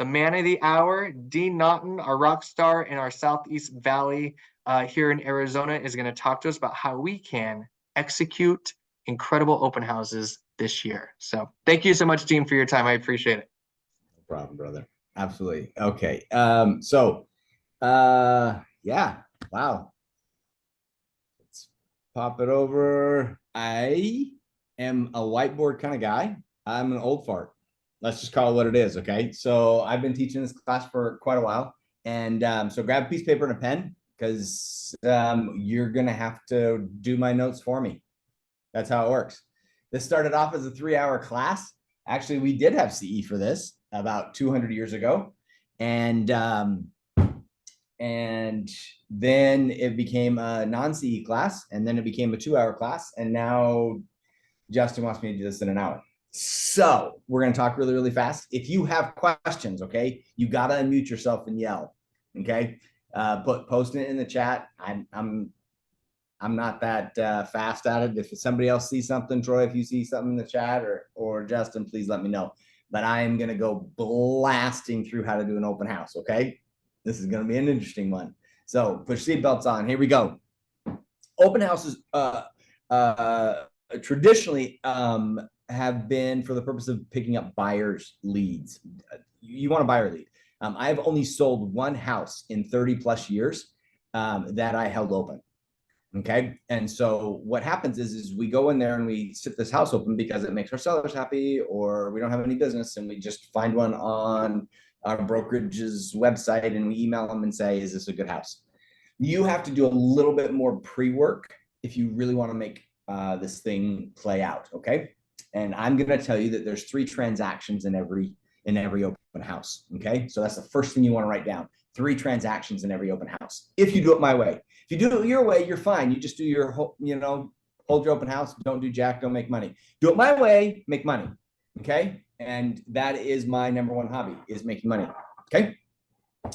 the man of the hour, Dean Naughton, our rock star in our Southeast Valley here in Arizona, is going to talk to us about how we can execute incredible open houses this year. So thank you so much, Dean, for your time. I appreciate it. No problem, brother. Absolutely. Okay. Yeah. Wow. Let's pop it over. I am a whiteboard kind of guy. I'm an old fart. Let's just call it what it is. Okay. So I've been teaching this class for quite a while. And so grab a piece of paper and a pen because you're going to have to do my notes for me. That's how it works. This started off as a 3-hour class. Actually, we did have CE for this about 200 years ago. And then it became a non-CE class, and then it became a 2-hour class. And now Justin wants me to do this in an hour. So we're going to talk really, really fast. If you have questions, okay, you got to unmute yourself and yell. Okay. Post it in the chat. I'm not that fast at it. If somebody else sees something, Troy, if you see something in the chat or Justin, please let me know. But I am going to go blasting through how to do an open house. Okay. This is going to be an interesting one. So put seatbelts on. Here we go. Open houses traditionally have been for the purpose of picking up buyers' leads. You want a buyer lead. I've only sold one house in 30 plus years that I held open. Okay. And so what happens is we go in there and we sit this house open because it makes our sellers happy, or we don't have any business and we just find one on our brokerage's website and we email them and say, is this a good house? You have to do a little bit more pre-work if you really want to make this thing play out. Okay. And I'm going to tell you that there's 3 transactions in every open house. Okay. So that's the first thing you want to write down. 3 transactions in every open house. If you do it my way, if you do it your way, you're fine. You just do your whole, hold your open house. Don't do jack, don't make money. Do it my way, make money. Okay. And that is my number 1 hobby, is making money. Okay.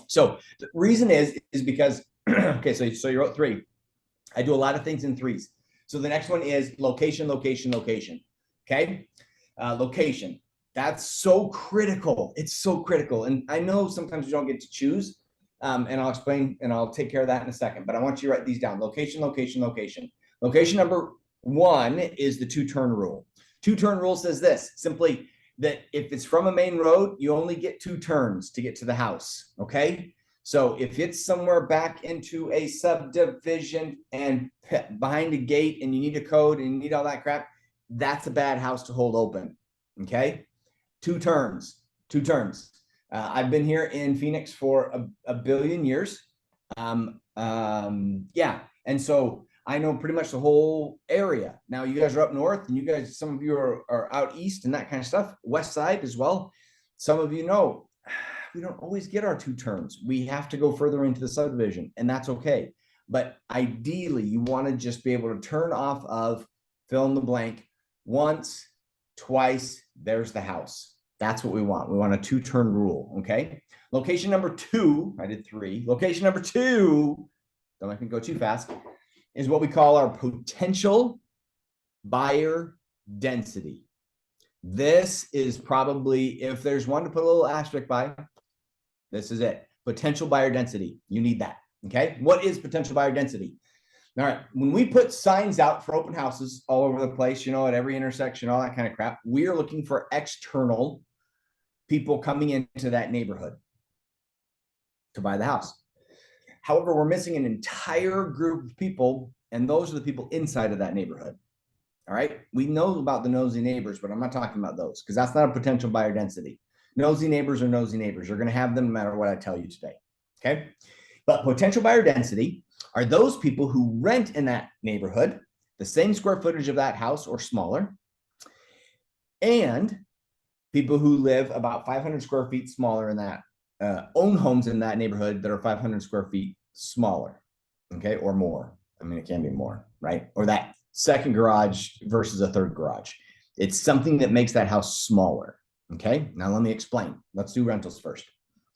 So the reason is because, okay, so you wrote 3. I do a lot of things in 3s. So the next one is location, location, location. Okay. Location. That's so critical. It's so critical. And I know sometimes you don't get to choose. And I'll explain and I'll take care of that in a second, but I want you to write these down. Location, location, location. Location number 1 is the 2-turn rule. 2-turn rule says this, simply that if it's from a main road, you only get 2 turns to get to the house. Okay. So if it's somewhere back into a subdivision and behind a gate and you need a code and you need all that crap, that's a bad house to hold open. Okay. 2 turns, 2 turns. I've been here in Phoenix for a billion years. Yeah. And so I know pretty much the whole area. Now you guys are up north and you guys, some of you are out east and that kind of stuff, west side as well. Some of you know, we don't always get our 2 turns. We have to go further into the subdivision, and that's okay. But ideally you want to just be able to turn off of fill in the blank once, twice, there's the house. That's what we want. We want a 2-turn rule. Okay. Location number 2, I did 3. Location number 2, don't let me go too fast, is what we call our potential buyer density. This is probably, if there's one to put a little asterisk by, this is it. Potential buyer density. You need that. Okay. What is potential buyer density? All right. When we put signs out for open houses all over the place, at every intersection, all that kind of crap, we are looking for external people coming into that neighborhood to buy the house. However, we're missing an entire group of people, and those are the people inside of that neighborhood. All right. We know about the nosy neighbors, but I'm not talking about those because that's not a potential buyer density. Nosy neighbors are nosy neighbors. You're going to have them no matter what I tell you today. Okay. But potential buyer density are those people who rent in that neighborhood, the same square footage of that house or smaller, and people who live about 500 square feet smaller in that, own homes in that neighborhood that are 500 square feet smaller, okay, or more. I mean, it can be more, right? Or that second garage versus a third garage. It's something that makes that house smaller, okay? Now let me explain. Let's do rentals first,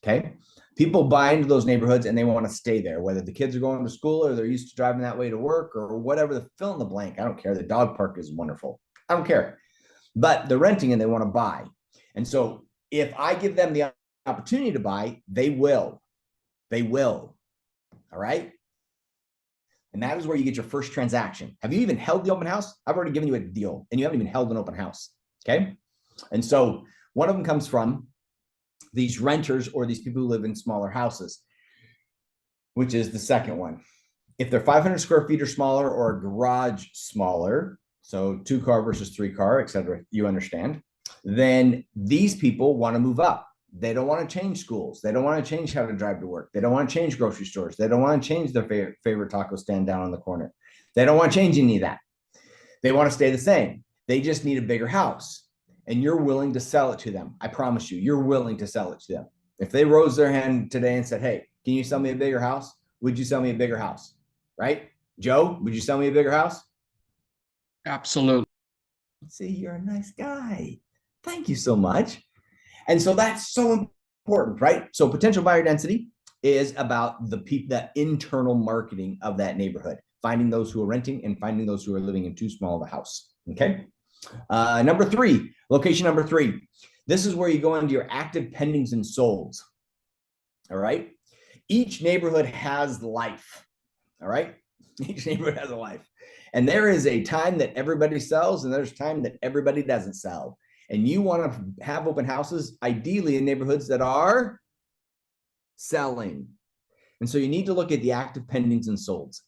okay? People buy into those neighborhoods and they want to stay there, whether the kids are going to school or they're used to driving that way to work or whatever, the fill in the blank. I don't care. The dog park is wonderful. I don't care. But they're renting and they want to buy. And so if I give them the opportunity to buy, they will. They will. All right. And that is where you get your first transaction. Have you even held the open house? I've already given you a deal and you haven't even held an open house. Okay. And so one of them comes from these renters or these people who live in smaller houses, which is the second one. If they're 500 square feet or smaller, or a garage smaller, so 2-car versus 3-car, et cetera, you understand, then these people want to move up. They don't want to change schools. They don't want to change how to drive to work. They don't want to change grocery stores. They don't want to change their favorite taco stand down on the corner. They don't want to change any of that. They want to stay the same. They just need a bigger house. And you're willing to sell it to them. I promise you, you're willing to sell it to them. If they rose their hand today and said, hey, can you sell me a bigger house? Would you sell me a bigger house? Right? Joe, would you sell me a bigger house? Absolutely. See, you're a nice guy. Thank you so much. And so that's so important, right? So potential buyer density is about the internal marketing of that neighborhood, finding those who are renting and finding those who are living in too small of a house. Okay. Number 3, location number 3. This is where you go into your active pendings and solds. All right. Each neighborhood has life. All right. Each neighborhood has a life. And there is a time that everybody sells and there's time that everybody doesn't sell. And you want to have open houses, ideally in neighborhoods that are selling. And so you need to look at the active pendings and solds.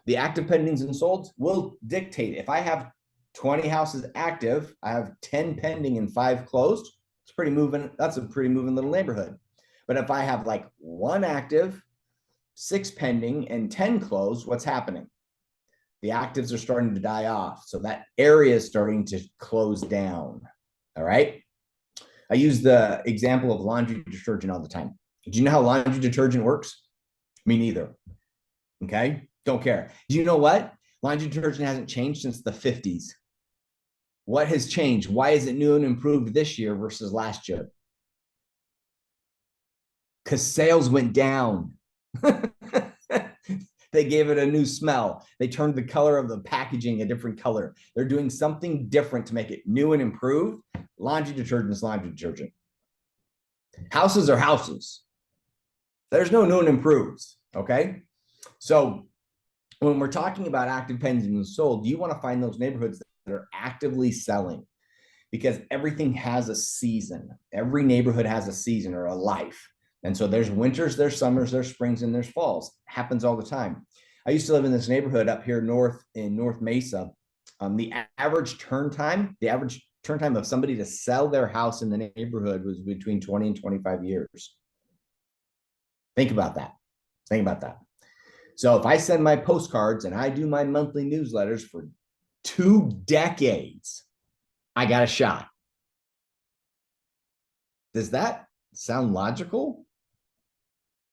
The active pendings and solds will dictate. If I have 20 houses active, I have 10 pending and 5 closed. It's pretty moving. That's a pretty moving little neighborhood. But if I have like 1 active, 6 pending, and 10 closed, what's happening? The actives are starting to die off. So that area is starting to close down. All right. I use the example of laundry detergent all the time. Do you know how laundry detergent works? Me neither. Okay. Don't care. Do you know what? Laundry detergent hasn't changed since the 50s. What has changed? Why is it new and improved this year versus last year? Because sales went down. They gave it a new smell. They turned the color of the packaging a different color. They're doing something different to make it new and improved. Laundry detergent is laundry detergent. Houses are houses. There's no new and improves. Okay. So when we're talking about active pendings and sold, you want to find those neighborhoods that are actively selling, because everything has a season. Every neighborhood has a season or a life. And so there's winters, there's summers, there's springs, and there's falls. It happens all the time. I used to live in this neighborhood up here north in North Mesa. The average turn time of somebody to sell their house in the neighborhood was between 20 and 25 years. Think about that. Think about that. So if I send my postcards and I do my monthly newsletters for 2 decades, I got a shot. Does that sound logical?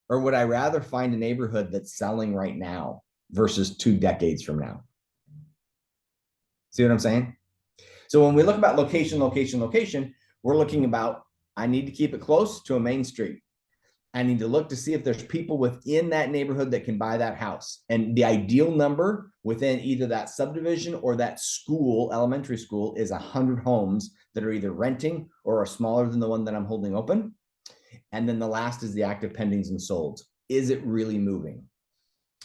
Or would I rather find a neighborhood that's selling right now versus 2 decades from now? See what I'm saying? So when we look about location, we're looking about, I need to keep it close to a main street. I need to look to see if there's people within that neighborhood that can buy that house. And the ideal number within either that subdivision or that school, elementary school, is 100 homes that are either renting or are smaller than the one that I'm holding open. And then the last is the active pendings and solds. Is it really moving?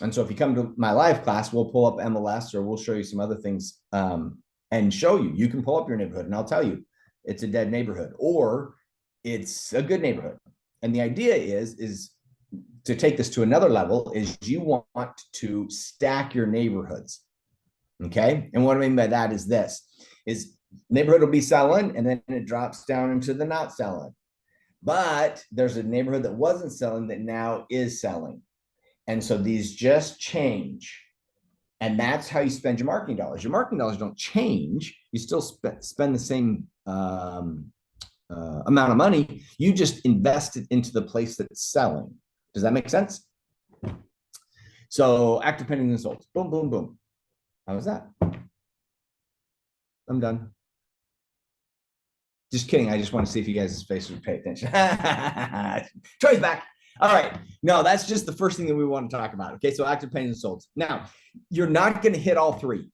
And so if you come to my live class, we'll pull up MLS or we'll show you some other things and show you. You can pull up your neighborhood and I'll tell you it's a dead neighborhood or it's a good neighborhood. And the idea is to take this to another level is you want to stack your neighborhoods. Okay. And what I mean by that is this is neighborhood will be selling and then it drops down into the not selling. But there's a neighborhood that wasn't selling that now is selling. And so these just change. And that's how you spend your marketing dollars. Your marketing dollars don't change. You still spend the same amount of money. You just invest it into the place that's selling. Does that make sense? So active pending and sold. Boom, boom, boom. How was that? I'm done. Just kidding. I just want to see if you guys' faces would pay attention. Troy's back. All right. No, that's just the first thing that we want to talk about. Okay. So active pending and sold. Now, you're not going to hit all 3.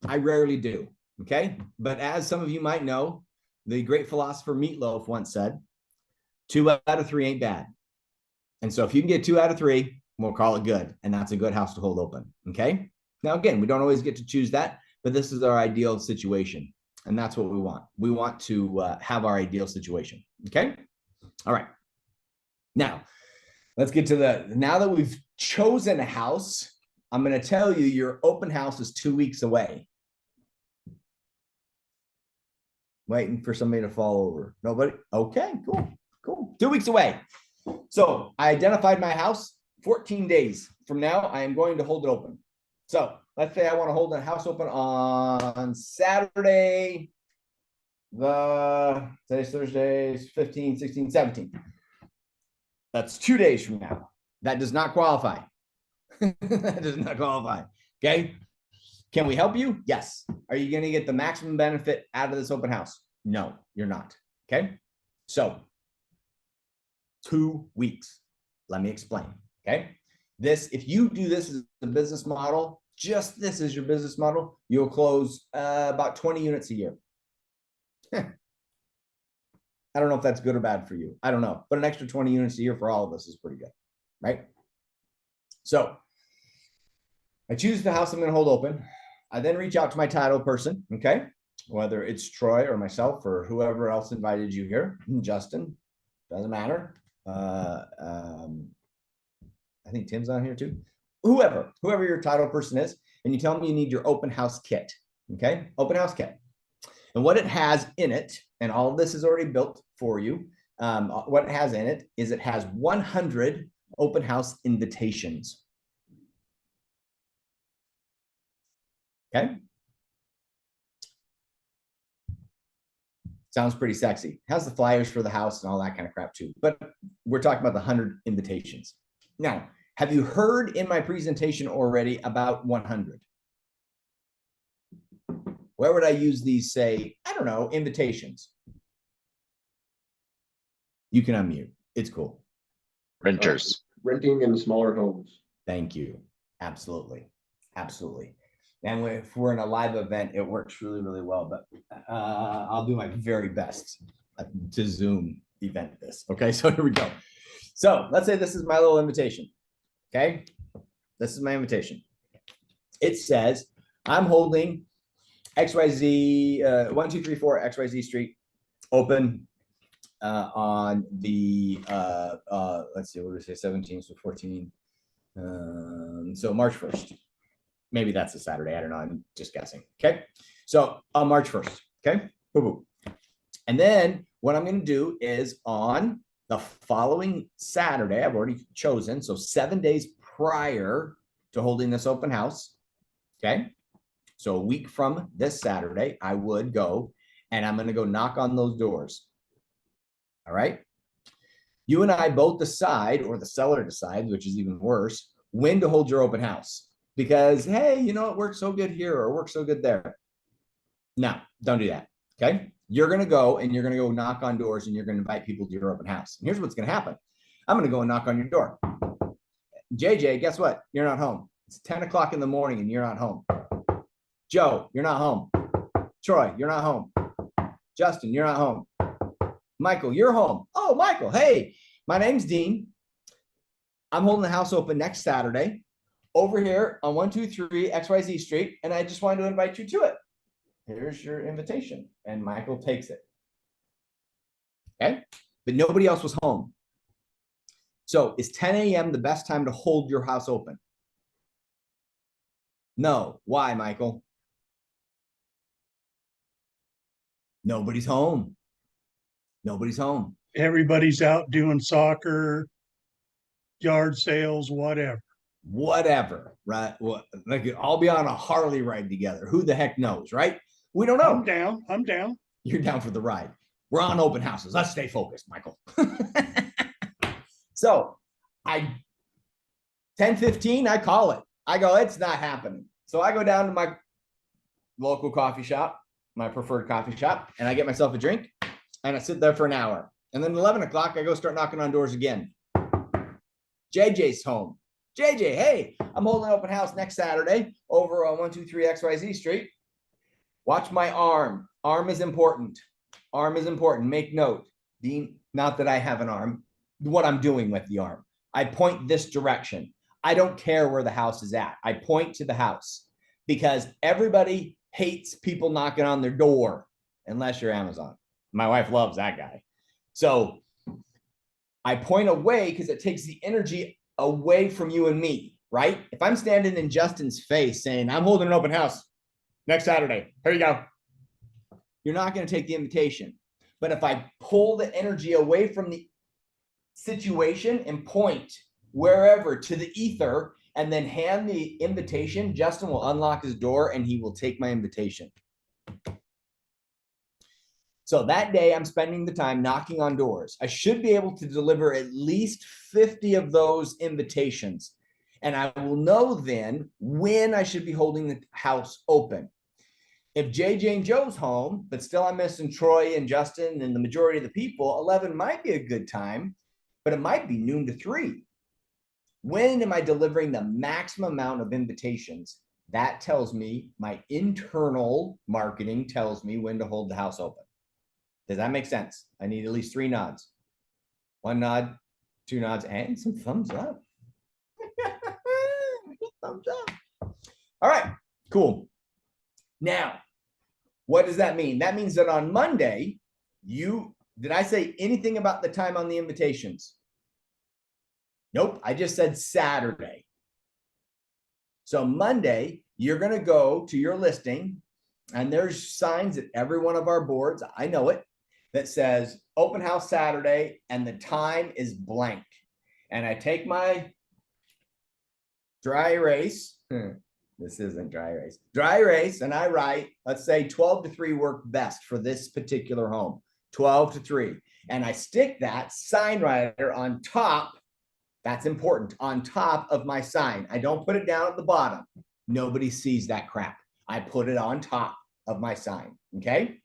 I rarely do. Okay. But as some of you might know, the great philosopher Meatloaf once said, 2 out of 3 ain't bad. And so if you can get 2 out of 3, we'll call it good. And that's a good house to hold open. Okay. Now, again, we don't always get to choose that, but this is our ideal situation. And that's what we want. We want to have our ideal situation. Okay. All right. Now, let's get to now that we've chosen a house, I'm going to tell you your open house is 2 weeks away. Waiting for somebody to fall over. Nobody? Okay, cool. Cool. 2 weeks away. So I identified my house. 14 days from now, I am going to hold it open. So let's say I want to hold the house open on Saturday. Today's Thursday, 15, 16, 17. That's 2 days from now. That does not qualify. That does not qualify. Okay. Can we help you? Yes. Are you going to get the maximum benefit out of this open house? No, you're not. Okay. So 2 weeks. Let me explain. Okay. If you do this as a business model, just this is your business model, you'll close about 20 units a year. I don't know if that's good or bad for you. I don't know, but an extra 20 units a year for all of us is pretty good, right? So I choose the house I'm going to hold open. I then reach out to my title person, okay? Whether it's Troy or myself or whoever else invited you here, Justin, doesn't matter. I think Tim's on here too. Whoever your title person is, and you tell me you need your open house kit, okay? Open house kit. And what it has in it, and all of this is already built for you, what it has in it is it has 100 open house invitations. Okay. Sounds pretty sexy. It has the flyers for the house and all that kind of crap too. But we're talking about the 100 invitations. Now, have you heard in my presentation already about 100? Where would I use these, say, I don't know, invitations? You can unmute. It's cool. Renters. Renting in smaller homes. Thank you. Absolutely. Absolutely. And if we're in a live event, it works really, really well. But I'll do my very best to Zoom event this. Okay, so here we go. So let's say this is my little invitation. Okay, this is my invitation. It says I'm holding XYZ 1234 XYZ Street open on the let's see, what do we say, 17, so 14. So March 1st. Maybe that's a Saturday. I don't know. I'm just guessing. Okay. So on March 1st. Okay. Boo-boo. And then what I'm going to do is on the following Saturday, I've already chosen. So 7 days prior to holding this open house. Okay. So a week from this Saturday, I would go and I'm going to go knock on those doors. All right. You and I both decide, or the seller decides, which is even worse, when to hold your open house. Because, hey, you know, it works so good here or it works so good there. No, don't do that. Okay. You're going to go and you're going to go knock on doors and you're going to invite people to your open house. And here's what's going to happen. I'm going to go and knock on your door. JJ, guess what? You're not home. It's 10 o'clock in the morning and you're not home. Joe, you're not home. Troy, you're not home. Justin, you're not home. Michael, you're home. Oh, Michael, hey, my name's Dean. I'm holding the house open next Saturday over here on 123 XYZ Street, and I just wanted to invite you to it. Here's your invitation. And Michael takes it. Okay. But nobody else was home. So is 10 a.m. the best time to hold your house open? No. Why, Michael? Nobody's home. Nobody's home. Everybody's out doing soccer, yard sales, whatever. Whatever, right? Well, they could all be on a Harley ride together. Who the heck knows, right? We don't know. I'm down. I'm down. You're down for the ride. We're on open houses. Let's stay focused, Michael. So 10:15, I call it. I go, it's not happening. So I go down to my local coffee shop, my preferred coffee shop, and I get myself a drink and I sit there for an hour. And then 11 o'clock, I go start knocking on doors again. JJ's home. JJ, hey, I'm holding an open house next Saturday over on 123 XYZ Street. Watch my arm. Arm is important. Arm is important. Make note. Dean, not that I have an arm, what I'm doing with the arm. I point this direction. I don't care where the house is at. I point to the house because everybody hates people knocking on their door unless you're Amazon. My wife loves that guy. So I point away because it takes the energy away from you and me, right? If I'm standing in Justin's face saying, I'm holding an open house next Saturday, here you go. You're not going to take the invitation. But if I pull the energy away from the situation and point wherever to the ether and then hand the invitation, Justin will unlock his door and he will take my invitation. So that day I'm spending the time knocking on doors. I should be able to deliver at least 50 of those invitations. And I will know then when I should be holding the house open. If JJ and Joe's home, but still I'm missing Troy and Justin and the majority of the people, 11 might be a good time, but it might be noon to 3. When am I delivering the maximum amount of invitations? That tells me, my internal marketing tells me when to hold the house open. Does that make sense? I need at least 3 nods. 1 nod, 2 nods, and some thumbs up. Thumbs up. All right, cool. Now, what does that mean? That means that on Monday, did I say anything about the time on the invitations? Nope, I just said Saturday. So Monday, you're going to go to your listing, and there's signs at every one of our boards, I know it, that says open house Saturday, and the time is blank. And I take my dry erase. This isn't dry erase. Dry erase, and I write, let's say 12 to 3 work best for this particular home. 12 to 3. And I stick that sign writer on top. That's important. On top of my sign. I don't put it down at the bottom. Nobody sees that crap. I put it on top of my sign. Okay.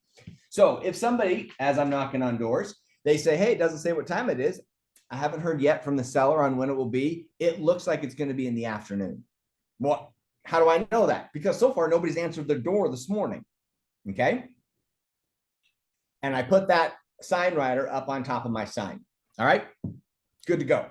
So if somebody, as I'm knocking on doors, they say, hey, it doesn't say what time it is. I haven't heard yet from the seller on when it will be. It looks like it's going to be in the afternoon. What? How do I know that? Because so far nobody's answered their door this morning. Okay. And I put that sign writer up on top of my sign. All right. Good to go.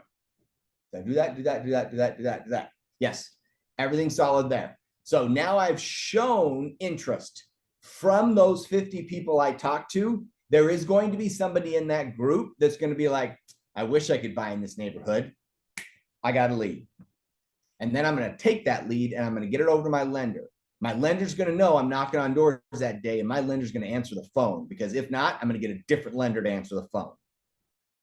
So do that. Yes. Everything's solid there. So now I've shown interest from those 50 people I talked to. There is going to be somebody in that group that's going to be like, I wish I could buy in this neighborhood. I got a lead. And then I'm going to take that lead and I'm going to get it over to my lender. My lender's going to know I'm knocking on doors that day, and my lender's going to answer the phone, because if not, I'm going to get a different lender to answer the phone.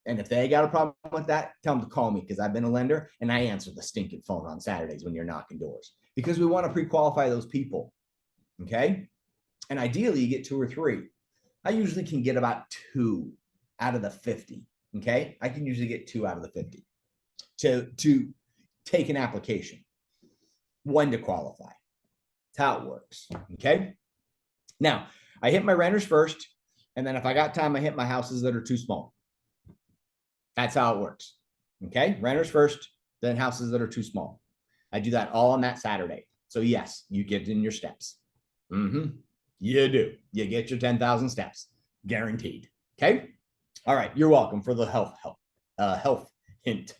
And if they got a problem with that, tell them to call me, because I've been a lender and I answer the stinking phone on Saturdays when you're knocking doors, because we want to pre-qualify those people. Okay. And ideally you get 2 or 3. I usually can get about 2 out of the 50. Okay. I can usually get 2 out of the 50 to take an application, 1 to qualify. That's how it works. Okay. Now I hit my renters first. And then if I got time, I hit my houses that are too small. That's how it works. Okay. Renters first, then houses that are too small. I do that all on that Saturday. So yes, you get in your steps. You do. You get your 10,000 steps guaranteed. Okay. All right. You're welcome for the health hint.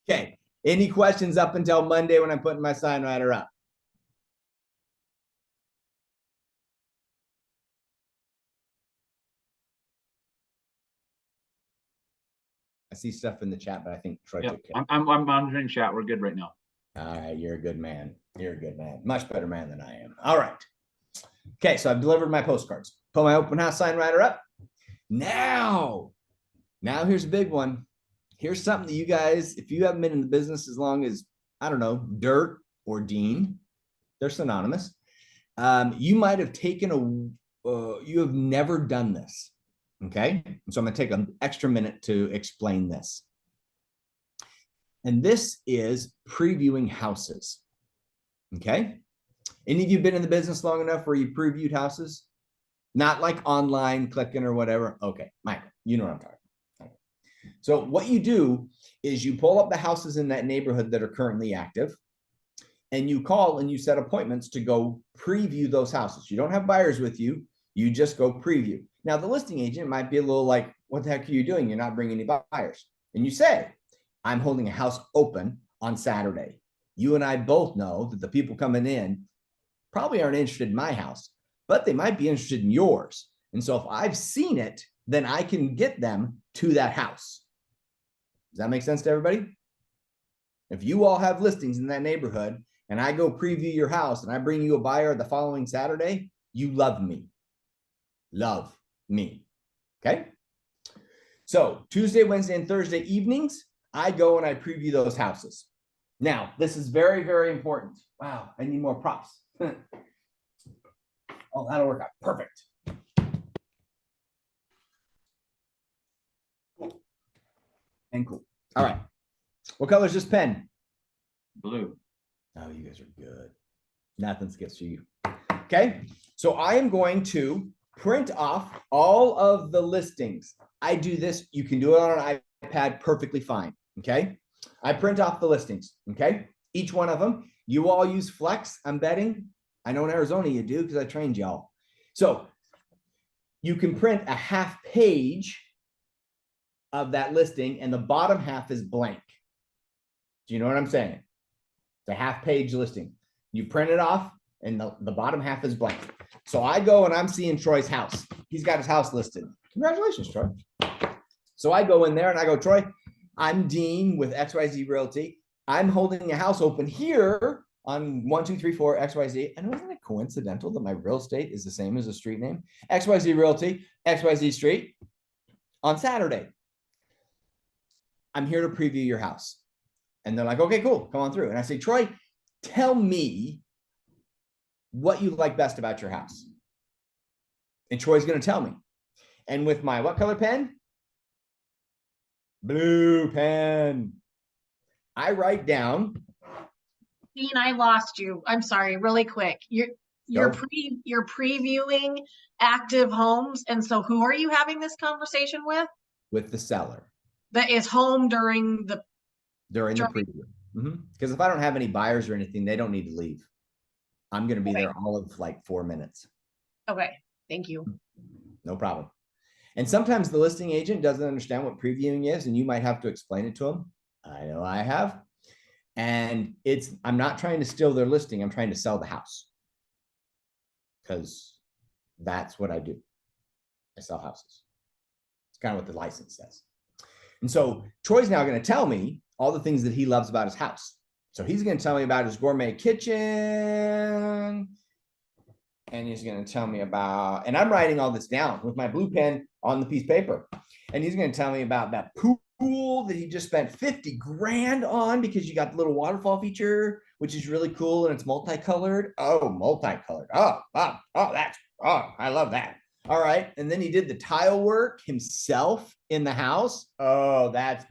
Okay. Any questions up until Monday when I'm putting my sign writer up? I see stuff in the chat, but I think Troy Yeah, took care. I'm monitoring chat. We're good right now. All right, you're a good man. You're a good man. Much better man than I am. All right. Okay, so I've delivered my postcards. Put my open house sign writer up. Now here's a big one. Here's something that you guys, if you haven't been in the business as long as, I don't know, Dirt or Dean, they're synonymous. You might have taken you have never done this. Okay, so I'm going to take an extra minute to explain this. And this is previewing houses. Okay, any of you been in the business long enough where you previewed houses? Not like online clicking or whatever. Okay, Michael, you know what I'm talking about. Okay. So what you do is you pull up the houses in that neighborhood that are currently active, and you call and you set appointments to go preview those houses. You don't have buyers with you. You just go preview. Now, the listing agent might be a little like, what the heck are you doing? You're not bringing any buyers. And you say, I'm holding a house open on Saturday. You and I both know that the people coming in probably aren't interested in my house, but they might be interested in yours. And so if I've seen it, then I can get them to that house. Does that make sense to everybody? If you all have listings in that neighborhood and I go preview your house and I bring you a buyer the following Saturday, you love me. Love me. Okay. So Tuesday, Wednesday, and Thursday evenings, I go and I preview those houses. Now, this is very, very important. Wow, I need more props. Oh, that'll work out perfect. Cool. And cool. All right. What color is this pen? Blue. Oh, you guys are good. Nothing skips for you. Okay. So I am going to print off all of the listings. I do this. You can do it on an iPad perfectly fine. Okay. I print off the listings. Okay. Each one of them. You all use Flex, I'm betting. I know in Arizona you do because I trained y'all. So you can print a half page of that listing and the bottom half is blank. Do you know what I'm saying? It's a half page listing. You print it off and the bottom half is blank. So I go and I'm seeing Troy's house. He's got his house listed. Congratulations, Troy. So I go in there and I go, Troy, I'm Dean with XYZ Realty. I'm holding a house open here on 1234 XYZ. And isn't it coincidental that my real estate is the same as the street name? XYZ Realty, XYZ Street on Saturday. I'm here to preview your house. And they're like, okay, cool, come on through. And I say, Troy, tell me what you like best about your house. And Troy's going to tell me. And with my what color pen? Blue pen. I write down. Dean, I lost you. I'm sorry, really quick. You're Go. previewing active homes. And so who are you having this conversation with? The seller That is home during the, during the preview. Because if I don't have any buyers or anything, they don't need to leave. I'm going to be Okay. there all of like 4 minutes. okay, thank you. No problem. And sometimes the listing agent doesn't understand what previewing is, and you might have to explain it to them. I know I have. And I'm not trying to steal their listing. I'm trying to sell the house. Because that's what I do. I sell houses. It's kind of what the license says. And so Troy's now going to tell me all the things that he loves about his house. So he's going to tell me about his gourmet kitchen. And he's going to tell me about, and I'm writing all this down with my blue pen on the piece of paper. And he's going to tell me about that pool that he just spent 50 grand on because you got the little waterfall feature, which is really cool. And it's multicolored. Oh, multicolored. Oh, I love that. All right. And then he did the tile work himself in the house. Oh, that's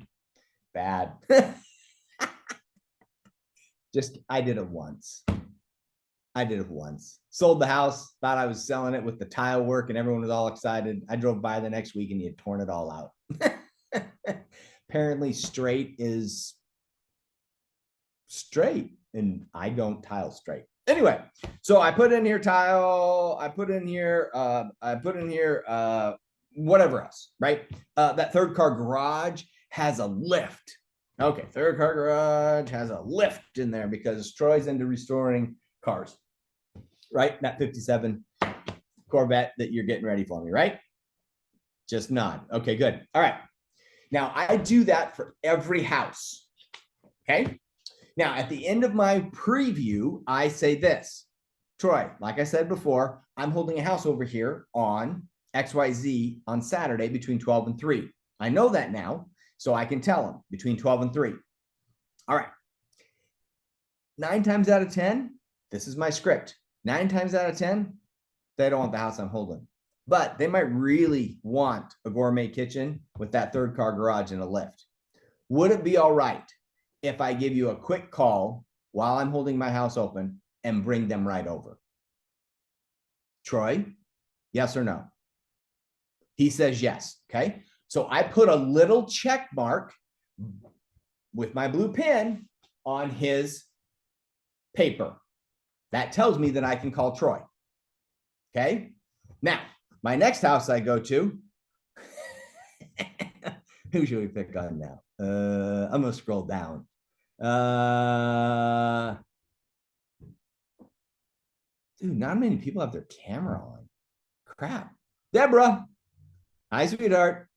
bad. I did it once. Sold the house, thought I was selling it with the tile work and everyone was all excited. I drove by the next week and he had torn it all out. Apparently straight is straight and I don't tile straight. Anyway, so I put in here tile, I put in here whatever else, right? That third car garage has a lift. Okay, third car garage has a lift in there because Troy's into restoring cars, right? That 57 Corvette that you're getting ready for me, right? Just nod. Okay, good. All right. Now I do that for every house. Okay. Now at the end of my preview, I say this, Troy, like I said before, I'm holding a house over here on XYZ on Saturday between 12 and 3. I know that now. So I can tell them between 12 and 3. All right. 9 times out of 10, this is my script. 9 times out of 10, they don't want the house I'm holding. But they might really want a gourmet kitchen with that third car garage and a lift. Would it be all right if I give you a quick call while I'm holding my house open and bring them right over? Troy, yes or no? He says yes. Okay. So I put a little check mark with my blue pen on his paper. That tells me that I can call Troy. Okay. Now, my next house I go to, Who should we pick on now? I'm gonna scroll down. Dude, not many people have their camera on. Crap. Deborah. Hi, sweetheart.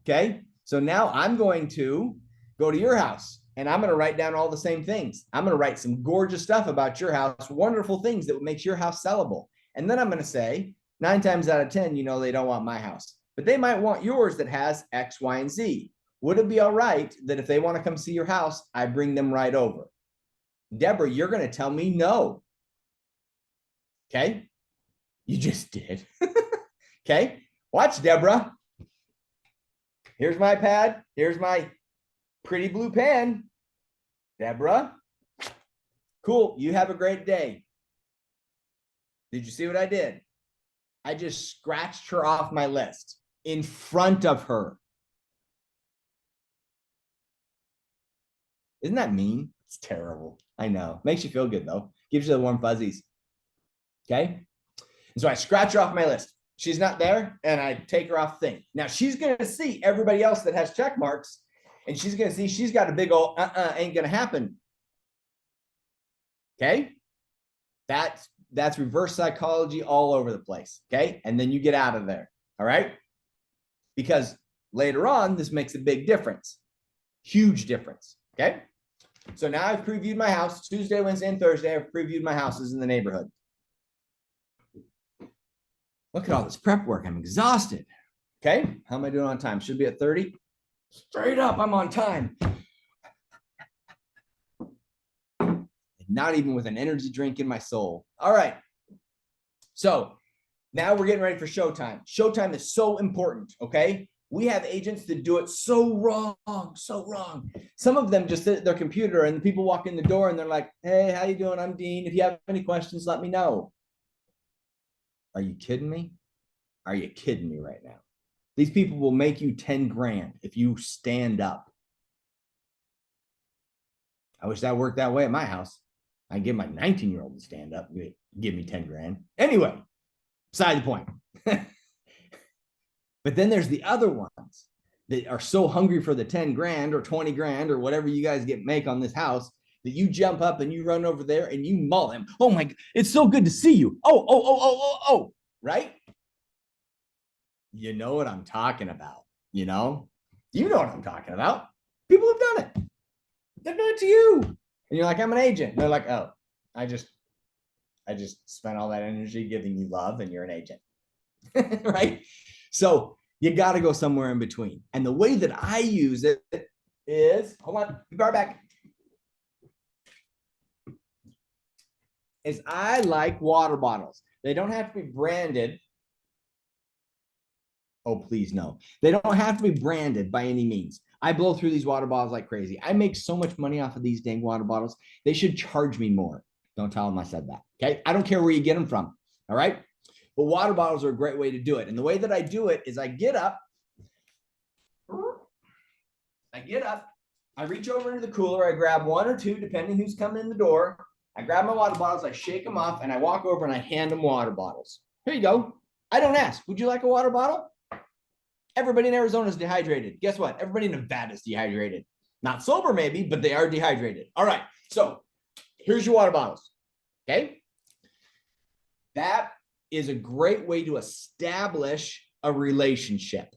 Okay. So now I'm going to go to your house and I'm going to write down all the same things. I'm going to write some gorgeous stuff about your house, wonderful things that makes your house sellable. And then I'm going to say 9 times out of 10, you know, they don't want my house, but they might want yours that has X, Y, and Z. Would it be all right that if they want to come see your house, I bring them right over? Deborah, you're going to tell me no. Okay. You just did. Okay. Watch, Deborah. Here's my pad. Here's my pretty blue pen. Deborah. Cool. You have a great day. Did you see what I did? I just scratched her off my list in front of her. Isn't that mean? It's terrible. I know. Makes you feel good though. Gives you the warm fuzzies. Okay. And so I scratch her off my list. She's not there and I take her off thing. Now she's going to see everybody else that has check marks and she's going to see she's got a big old ain't going to happen. Okay. That's reverse psychology all over the place. Okay. And then you get out of there. All right. Because later on, this makes a big difference. Huge difference. Okay. So now I've previewed my house Tuesday, Wednesday, and Thursday. I've previewed my houses in the neighborhood. Look at all this prep work. I'm exhausted. Okay. How am I doing on time? Should be at 30. Straight up, I'm on time. Not even with an energy drink in my soul. All right. So now we're getting ready for showtime. Showtime is so important. Okay. We have agents that do it so wrong, so wrong. Some of them just sit at their computer and the people walk in the door and they're like, hey, how you doing? I'm Dean. If you have any questions, let me know. Are you kidding me? Are you kidding me right now? These people will make you 10 grand if you stand up. I wish that worked that way at my house. I get my 19-year-old to stand up and give me 10 grand. Anyway, beside the point. But then there's the other ones that are so hungry for the 10 grand or 20 grand or whatever you guys make on this house that you jump up and you run over there and you mull them. Oh my God, it's so good to see you. Oh, right? You know what I'm talking about, you know? You know what I'm talking about. People have done it. They've done it to you. And you're like, I'm an agent. And they're like, oh, I just spent all that energy giving you love and you're an agent. Right? So you got to go somewhere in between. And the way that I use it is, hold on, be right back. Is I like water bottles. They don't have to be branded. Oh, please no. They don't have to be branded by any means. I blow through these water bottles like crazy. I make so much money off of these dang water bottles. They should charge me more. Don't tell them I said that. Okay. I don't care where you get them from. All right. But water bottles are a great way to do it. And the way that I do it is I get up, I reach over into the cooler, I grab 1 or 2, depending who's coming in the door. I grab my water bottles, I shake them off, and I walk over and I hand them water bottles. Here you go. I don't ask, would you like a water bottle? Everybody in Arizona is dehydrated. Guess what? Everybody in Nevada is dehydrated. Not sober maybe, but they are dehydrated. All right, so here's your water bottles, okay? That is a great way to establish a relationship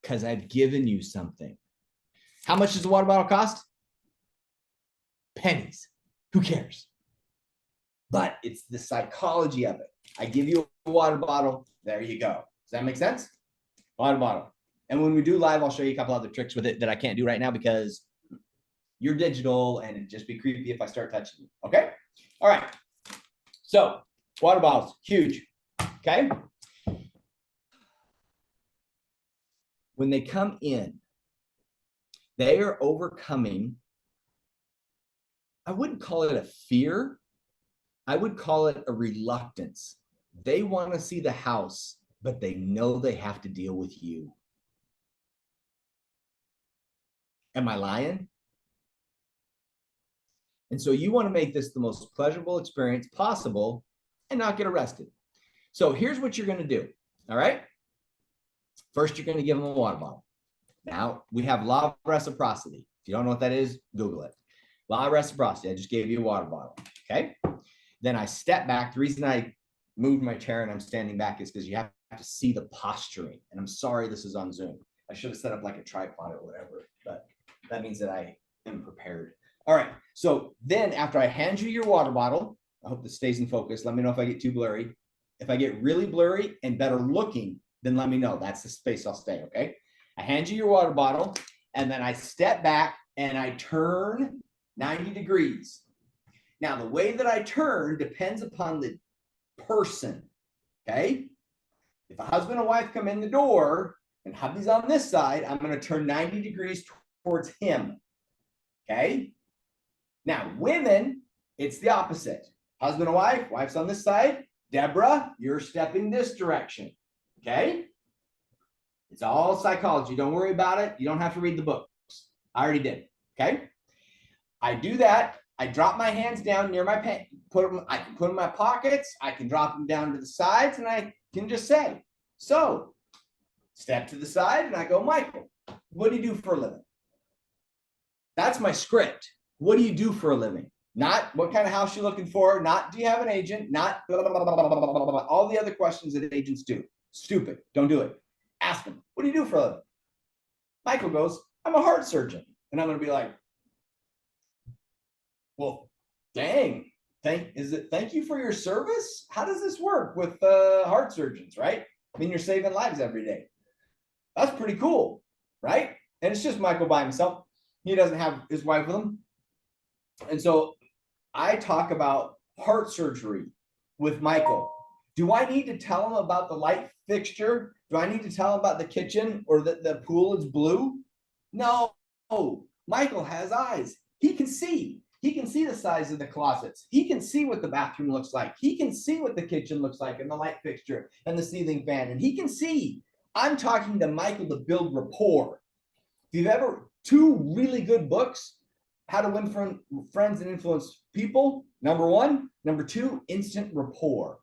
because I've given you something. How much does a water bottle cost? Pennies. Who cares? But it's the psychology of it. I give you a water bottle. There you go. Does that make sense? Water bottle. And when we do live, I'll show you a couple other tricks with it that I can't do right now because you're digital and it'd just be creepy if I start touching you. Okay? All right. So water bottles, huge. Okay. When they come in, they are overcoming, I wouldn't call it a fear. I would call it a reluctance. They want to see the house, but they know they have to deal with you. Am I lying? And so you want to make this the most pleasurable experience possible and not get arrested. So here's what you're going to do. All right. First, you're going to give them a water bottle. Now we have law of reciprocity. If you don't know what that is, Google it. Law of reciprocity. I just gave you a water bottle. Okay. Then I step back. The reason I moved my chair and I'm standing back is because you have to see the posturing. And I'm sorry this is on Zoom. I should have set up like a tripod or whatever, but that means that I am prepared. All right. So then after I hand you your water bottle, I hope this stays in focus. Let me know if I get too blurry. If I get really blurry and better looking, then let me know. That's the space I'll stay. Okay. I hand you your water bottle and then I step back and I turn 90 degrees. Now, the way that I turn depends upon the person. Okay. If a husband and wife come in the door and hubby's on this side, I'm going to turn 90 degrees towards him. Okay. Now, women, it's the opposite. Husband and wife, wife's on this side. Deborah, you're stepping this direction. Okay. It's all psychology. Don't worry about it. You don't have to read the books. I already did. Okay. I do that. I drop my hands down near my pants. I can put them in my pockets. I can drop them down to the sides, and I can just say, so step to the side, and I go, Michael, what do you do for a living? That's my script. What do you do for a living? Not what kind of house you're looking for. Not do you have an agent? Not blah, blah, blah, blah, blah, blah, blah, blah, all the other questions that agents do. Stupid. Don't do it. Ask them, what do you do for a living? Michael goes, I'm a heart surgeon. And I'm going to be like, well, dang, thank you for your service. How does this work with heart surgeons, right? I mean, you're saving lives every day. That's pretty cool, right? And it's just Michael by himself. He doesn't have his wife with him. And so I talk about heart surgery with Michael. Do I need to tell him about the light fixture? Do I need to tell him about the kitchen or that the pool is blue? No, Michael has eyes. He can see. He can see the size of the closets. He can see what the bathroom looks like. He can see what the kitchen looks like and the light fixture and the ceiling fan. And he can see. I'm talking to Michael to build rapport. If you've ever, two really good books, How to Win Friends and Influence People, number 1. Number 2, Instant Rapport.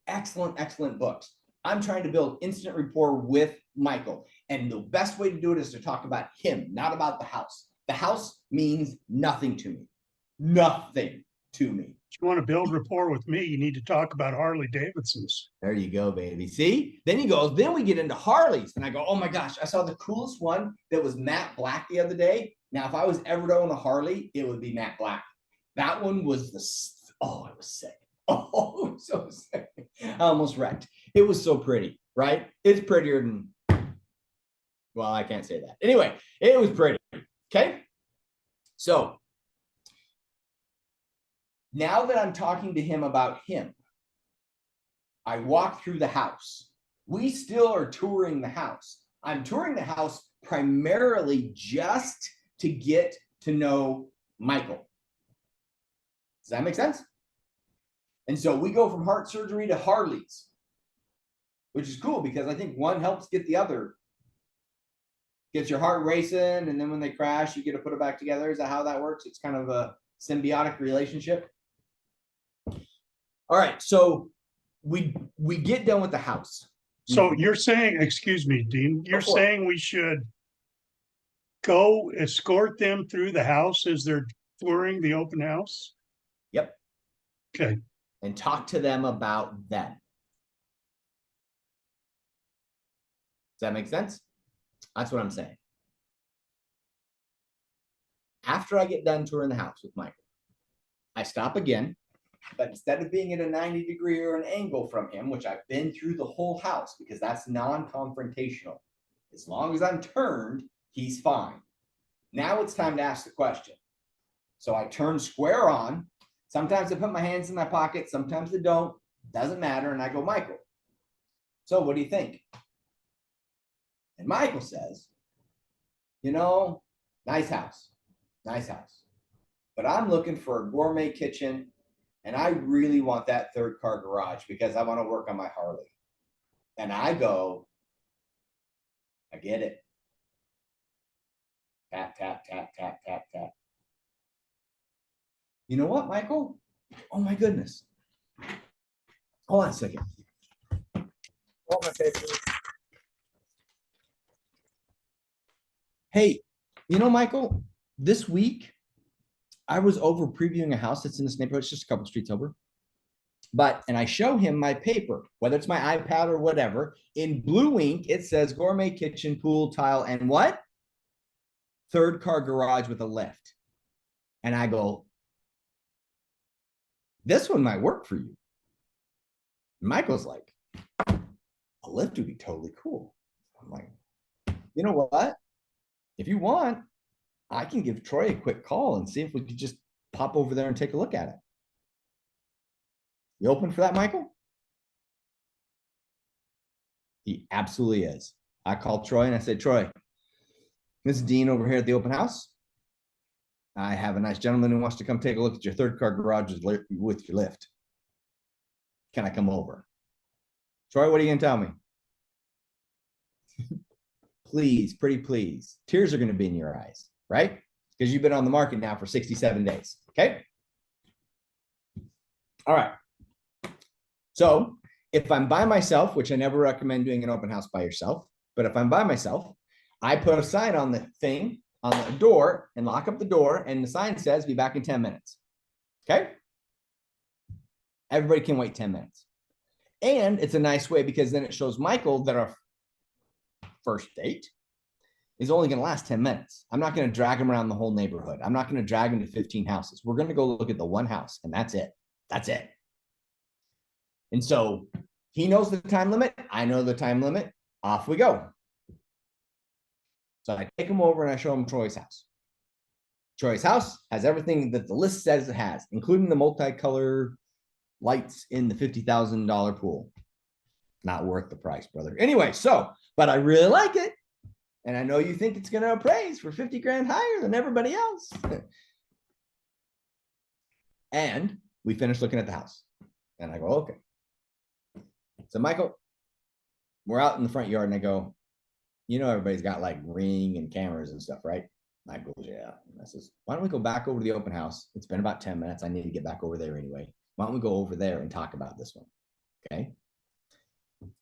Excellent, excellent books. I'm trying to build instant rapport with Michael. And the best way to do it is to talk about him, not about the house. The house means nothing to me. Nothing to me. If you want to build rapport with me, you need to talk about Harley Davidsons. There you go, baby. See? Then he goes, then we get into Harleys. And I go, oh my gosh, I saw the coolest one that was matte black the other day. Now, if I was ever to own a Harley, it would be matte black. That one was it was sick. Oh, it was so sick. I almost wrecked. It was so pretty, right? It's prettier than, well, I can't say that. Anyway, it was pretty. Okay. So now that I'm talking to him about him, I walk through the house. We still are touring the house. I'm touring the house primarily just to get to know Michael. Does that make sense? And so we go from heart surgery to Harleys, which is cool because I think one helps get the other. Gets your heart racing, and then when they crash, you get to put it back together. Is that how that works? It's kind of a symbiotic relationship. All right, so we get done with the house. So you're saying, excuse me, Dean, you're for it. saying we should go escort them through the house as they're touring the open house? Yep. Okay. And talk to them about them. Does that make sense? That's what I'm saying. After I get done touring the house with Michael, I stop again, but instead of being at a 90-degree or an angle from him, which I've been through the whole house because that's non-confrontational. As long as I'm turned, he's fine. Now it's time to ask the question. So I turn square on. Sometimes I put my hands in my pocket. Sometimes I don't. Doesn't matter. And I go, Michael, so what do you think? And Michael says, you know, nice house, but I'm looking for a gourmet kitchen and I really want that 3rd car garage because I want to work on my Harley. And I go, I get it. Tap, tap, tap, tap, tap, tap. You know what, Michael? Oh my goodness. Hold on a second. Hold my paper. Hey, Michael, this week I was over previewing a house that's in this neighborhood. It's just a couple streets over. And I show him my paper, whether it's my iPad or whatever. In blue ink, it says gourmet kitchen, pool, tile, and what? Third car garage with a lift. And I go, this one might work for you. Michael's like, a lift would be totally cool. I'm like, you know what? If you want, I can give Troy a quick call and see if we could just pop over there and take a look at it. You open for that, Michael? He absolutely is. I called Troy and I said, Troy, this is Dean over here at the open house. I have a nice gentleman who wants to come take a look at your third car garage with your lift. Can I come over? Troy, what are you gonna tell me? Please, pretty please. Tears are gonna be in your eyes, right? Because you've been on the market now for 67 days, okay? All right. So if I'm by myself, which I never recommend doing an open house by yourself, but if I'm by myself, I put a sign on the thing, on the door, and lock up the door, and the sign says, be back in 10 minutes, okay? Everybody can wait 10 minutes. And it's a nice way because then it shows Michael that our first date is only going to last 10 minutes. I'm not going to drag him around the whole neighborhood. I'm not going to drag him to 15 houses. We're going to go look at the one house, and that's it. That's it. And so he knows the time limit. I know the time limit. Off we go. So I take him over and I show him Troy's house. Troy's house has everything that the list says it has, including the multicolor lights in the $50,000 pool. Not worth the price, brother. Anyway, but I really like it. And I know you think it's going to appraise for 50 grand higher than everybody else. And we finished looking at the house. And I go, okay. So Michael, we're out in the front yard and I go, everybody's got like Ring and cameras and stuff, right? Michael goes, yeah. And I says, why don't we go back over to the open house? It's been about 10 minutes. I need to get back over there anyway. Why don't we go over there and talk about this one? Okay.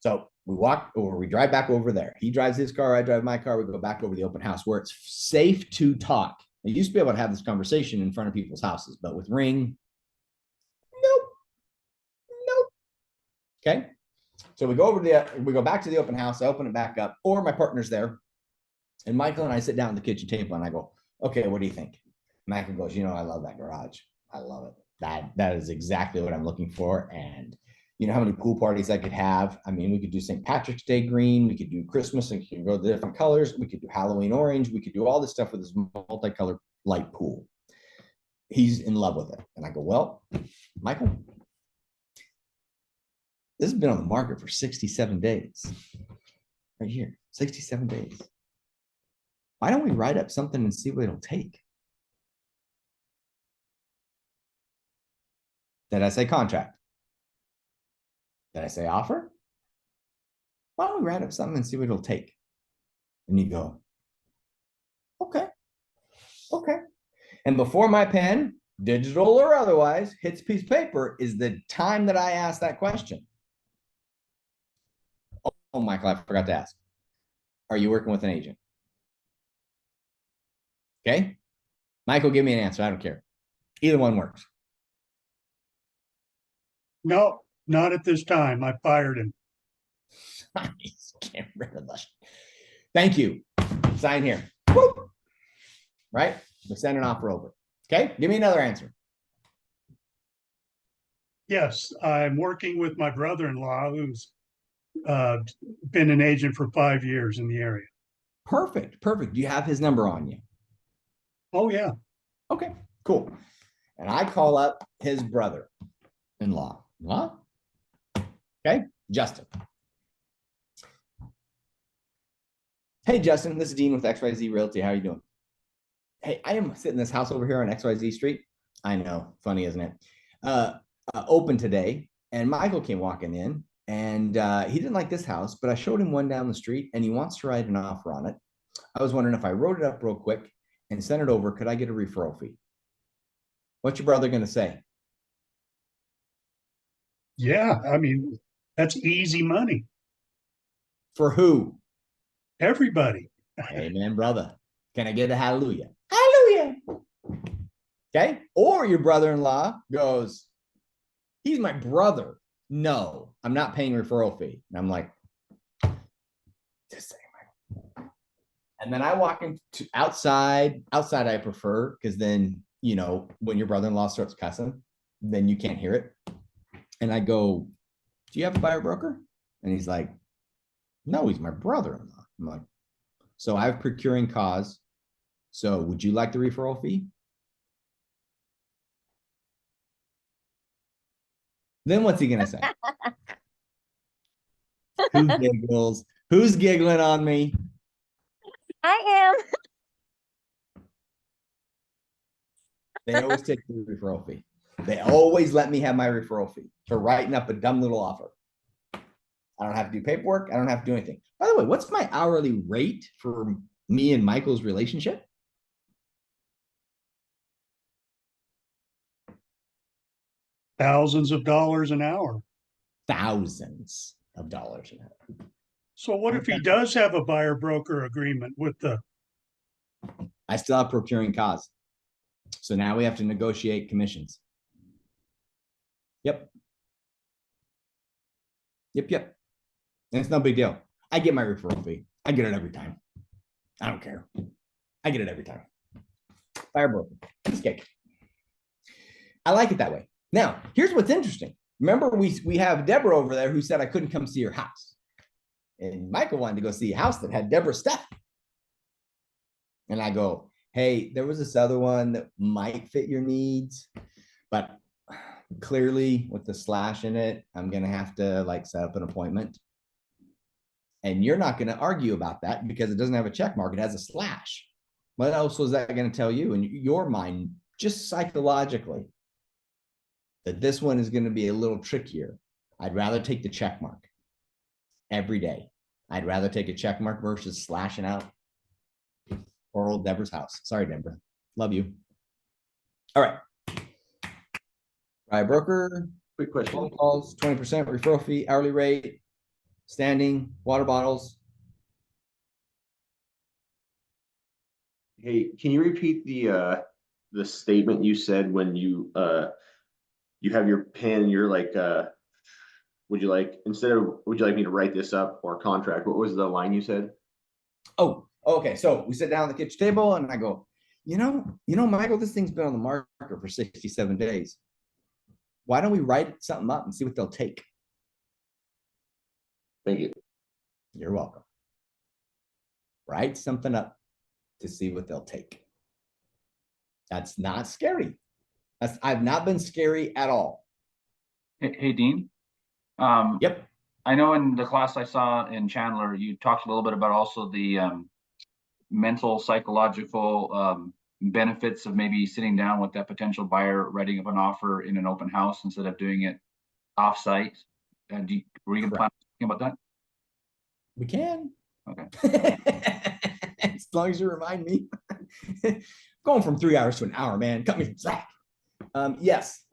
So we drive back over there. He drives his car, I drive my car. We go back over the open house where it's safe to talk. I used to be able to have this conversation in front of people's houses, but with Ring, nope. Okay. So we go back to the open house. I open it back up, or my partner's there, and Michael and I sit down at the kitchen table and I go, okay, what do you think? Michael goes, I love that garage. I love it. That is exactly what I'm looking for. And how many pool parties I could have. I mean, we could do St. Patrick's Day green. We could do Christmas and can go the different colors. We could do Halloween orange. We could do all this stuff with this multicolored light pool. He's in love with it. And I go, well, Michael, this has been on the market for 67 days. Right here, 67 days. Why don't we write up something and see what it'll take? Did I say contract? Did I say offer? Why don't we write up something and see what it'll take? And you go, okay. And before my pen, digital or otherwise, hits a piece of paper is the time that I asked that question. Oh, Michael, I forgot to ask. Are you working with an agent? Okay. Michael, give me an answer. I don't care. Either one works. No, not at this time. I fired him. Nice. Get rid of that. Thank you. Sign here. Woo! Right? We send an offer over. Okay. Give me another answer. Yes, I'm working with my brother-in-law who's been an agent for 5 years in the area. Perfect. Do you have his number on you? Oh, yeah. Okay, cool. And I call up his brother-in-law. What? Okay, Justin. Hey, Justin, this is Dean with XYZ Realty. How are you doing? Hey, I am sitting in this house over here on XYZ Street. I know, funny, isn't it? Open today, and Michael came walking in, and he didn't like this house, but I showed him one down the street, and he wants to write an offer on it. I was wondering if I wrote it up real quick and sent it over, could I get a referral fee? What's your brother going to say? Yeah, I mean, that's easy money. For who? Everybody. Amen, brother. Can I get a hallelujah? Hallelujah. Okay. Or your brother-in-law goes, he's my brother. No, I'm not paying referral fee. And I'm like, just saying. And then I walk into outside I prefer, because then, you know, when your brother-in-law starts cussing, then you can't hear it. And I go, do you have a buyer broker? And he's like, no, he's my brother-in-law. I'm like, so I have procuring cause. So would you like the referral fee? Then what's he gonna say? Who giggles? Who's giggling on me? I am. They always take the referral fee. They always let me have my referral fee for writing up a dumb little offer. I don't have to do paperwork. I don't have to do anything. By the way, what's my hourly rate for me and Michael's relationship? Thousands of dollars an hour. Thousands of dollars an hour. So what if he does have a buyer broker agreement with the, I still have procuring cause. So now we have to negotiate commissions. Yep. Yep. And it's no big deal. I get my referral fee. I get it every time. I don't care. I get it every time. Buyer broker. Piece of cake. I like it that way. Now, here's what's interesting. Remember, we have Deborah over there who said I couldn't come see her house. And Michael wanted to go see a house that had Deborah's stuff. And I go, hey, there was this other one that might fit your needs, but clearly with the slash in it, I'm going to have to like set up an appointment. And you're not going to argue about that because it doesn't have a check mark. It has a slash. What else was that going to tell you in your mind, just psychologically, that this one is going to be a little trickier? I'd rather take the check mark every day. I'd rather take a check mark versus slashing out poor old Deborah's house. Sorry, Deborah. Love you. All right. Buyer broker, Quick question. phone calls, 20% referral fee, hourly rate, standing, water bottles. Hey, can you repeat the statement you said when you have your pen, you're like, would you like me to write this up or contract? What was the line you said? Oh, okay. So we sit down at the kitchen table and I go, you know, Michael, this thing's been on the market for 67 days. Why don't we write something up and see what they'll take? Thank you. You're welcome. Write something up to see what they'll take. That's not scary. I've not been scary at all. Hey, Dean. Yep. I know in the class I saw in Chandler, you talked a little bit about also the mental, psychological benefits of maybe sitting down with that potential buyer, writing up an offer in an open house instead of doing it off-site. Were you planning about that? We can. Okay. As long as you remind me. Going from 3 hours to an hour, man. Cut me some slack. Yes.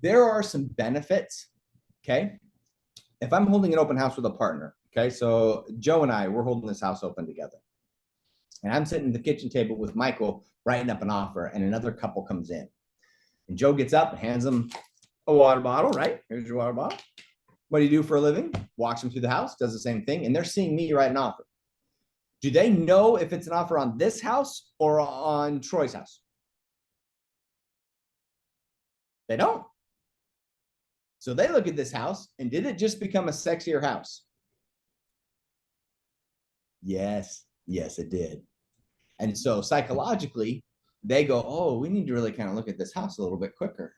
There are some benefits. Okay. If I'm holding an open house with a partner, okay, so Joe and I, we're holding this house open together. And I'm sitting at the kitchen table with Michael writing up an offer, and another couple comes in. And Joe gets up and hands them a water bottle, right? Here's your water bottle. What do you do for a living? Walks them through the house, does the same thing, and they're seeing me write an offer. Do they know if it's an offer on this house or on Troy's house? They don't. So they look at this house, and did it just become a sexier house? Yes, it did. And so psychologically, they go, oh, we need to really kind of look at this house a little bit quicker.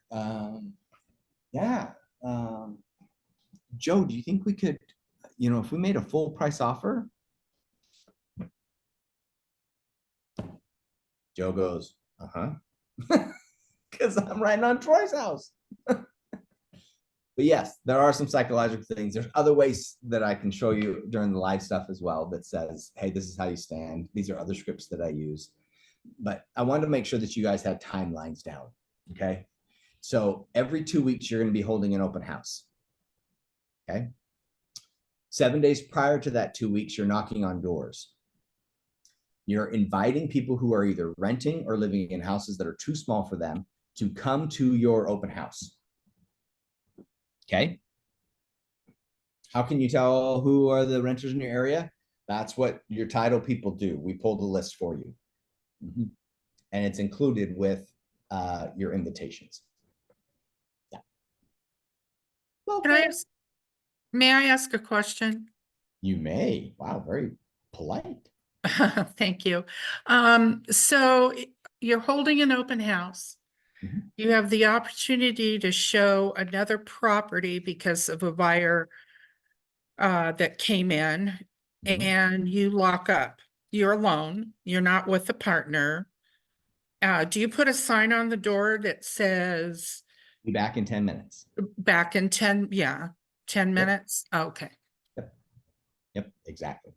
Joe, do you think we could, if we made a full price offer? Joe goes, because I'm writing on Troy's house. But yes, there are some psychological things. There's other ways that I can show you during the live stuff as well that says, hey, this is how you stand. These are other scripts that I use. But I wanted to make sure that you guys had timelines down. Okay. So every 2 weeks, you're going to be holding an open house. Okay. 7 days prior to that 2 weeks, you're knocking on doors. You're inviting people who are either renting or living in houses that are too small for them to come to your open house. Okay. How can you tell who are the renters in your area? That's what your title people do. We pulled a list for you. And it's included with your invitations. Yeah. Well, Can I ask, may I ask a question? you may. Wow, very polite. Thank you. So you're holding an open house. Mhm. You have the opportunity to show another property because of a buyer that came in, Mhm. and you lock up. You're alone. You're not with a partner. Do you put a sign on the door that says Be back in 10 minutes. back in 10 minutes? Okay. Yep, exactly.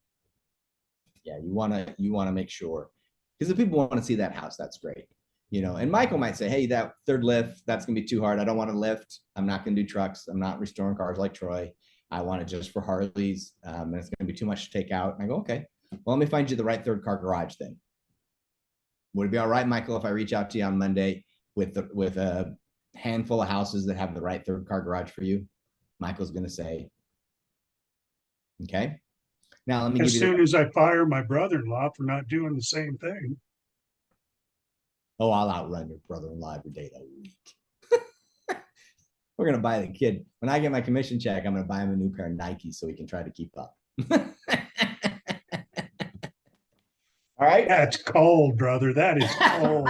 Yeah, you wanna make sure, because if people want to see that house, that's great. You know, and Michael might say, hey, that third lift, that's gonna be too hard. I don't want to lift. I'm not gonna do trucks. I'm not restoring cars like Troy. I want it just for Harleys. And it's gonna be too much to take out. And I go, okay, well, let me find you the right third car garage then. Would it be all right, Michael, if I reach out to you on Monday with a handful of houses that have the right third car garage for you? Michael's gonna say, okay. Now let me As give you soon as I fire my brother-in-law for not doing the same thing. Oh, I'll outrun your brother-in-law every day of the week. We're gonna buy the kid. When I get my commission check, I'm gonna buy him a new pair of Nikes so he can try to keep up. All right. That's cold, brother. That is cold.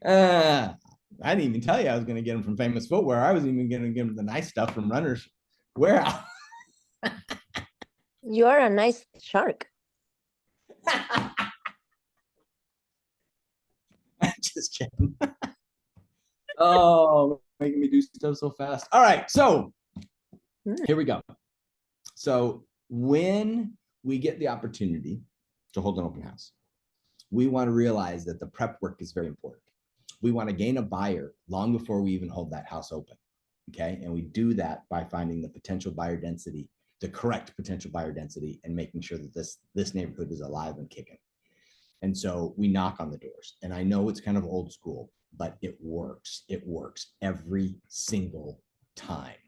I didn't even tell you I was gonna get him from Famous Footwear. I was even gonna give him the nice stuff from Runners Warehouse. You're a nice shark. Just kidding. Oh, making me do stuff so fast. All right, so here we go. So when we get the opportunity to hold an open house, we want to realize that the prep work is very important. We want to gain a buyer long before we even hold that house open. Okay. And we do that by finding the potential buyer density, the correct potential buyer density, and making sure that this neighborhood is alive and kicking. And so we knock on the doors. And I know it's kind of old school, but it works. It works every single time.